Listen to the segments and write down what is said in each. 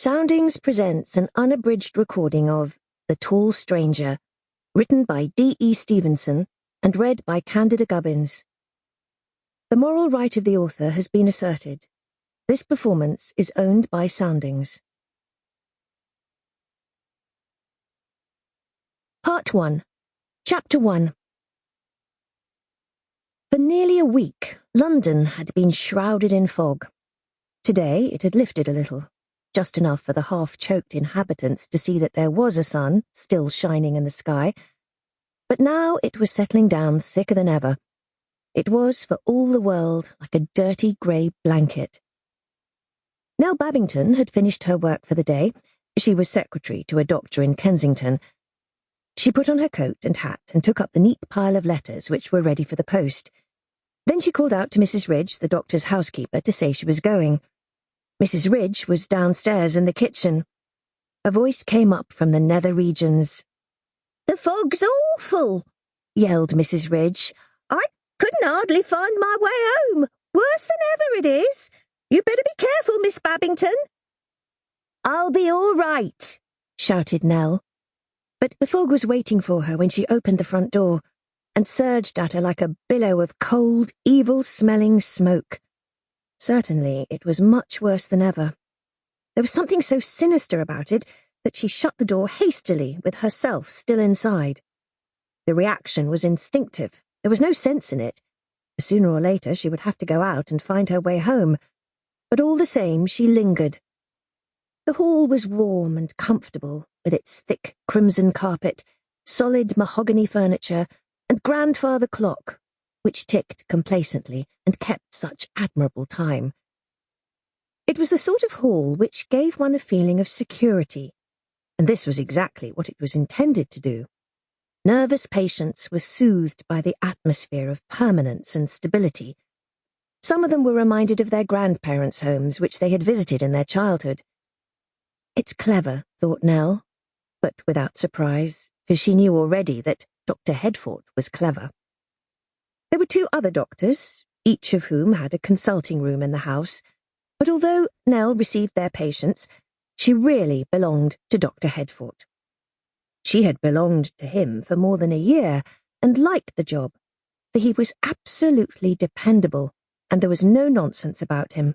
Soundings presents an unabridged recording of The Tall Stranger, written by D.E. Stevenson and read by Candida Gubbins. The moral right of the author has been asserted. This performance is owned by Soundings. Part 1. Chapter 1. For nearly a week, London had been shrouded in fog. Today it had lifted a little, just enough for the half-choked inhabitants to see that there was a sun still shining in the sky, but now it was settling down thicker than ever. It was, for all the world, like a dirty grey blanket. Nell Babington had finished her work for the day. She was secretary to a doctor in Kensington. She put on her coat and hat and took up the neat pile of letters which were ready for the post. Then she called out to Mrs. Ridge, the doctor's housekeeper, to say she was going. Mrs. Ridge was downstairs in the kitchen. A voice came up from the nether regions. "The fog's awful," yelled Mrs. Ridge. "I couldn't hardly find my way home. Worse than ever it is. You better be careful, Miss Babington." "I'll be all right," shouted Nell. But the fog was waiting for her when she opened the front door and surged at her like a billow of cold, evil-smelling smoke. Certainly, it was much worse than ever. There was something so sinister about it that she shut the door hastily, with herself still inside. The reaction was instinctive. There was no sense in it. Sooner or later she would have to go out and find her way home. But all the same, she lingered. The hall was warm and comfortable, with its thick crimson carpet, solid mahogany furniture, and grandfather clock, which ticked complacently and kept such admirable time. It was the sort of hall which gave one a feeling of security, and this was exactly what it was intended to do. Nervous patients were soothed by the atmosphere of permanence and stability. Some of them were reminded of their grandparents' homes which they had visited in their childhood. It's clever, thought Nell, but without surprise, for she knew already that Dr. Headfort was clever. There were two other doctors, each of whom had a consulting room in the house, but although Nell received their patients, she really belonged to Dr. Headfort. She had belonged to him for more than a year and liked the job, for he was absolutely dependable and there was no nonsense about him.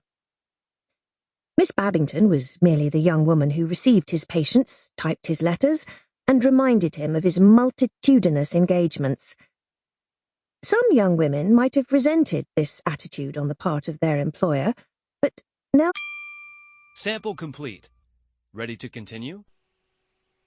Miss Babington was merely the young woman who received his patients, typed his letters, and reminded him of his multitudinous engagements. Some young women might have resented this attitude on the part of their employer, but now... Sample complete. Ready to continue?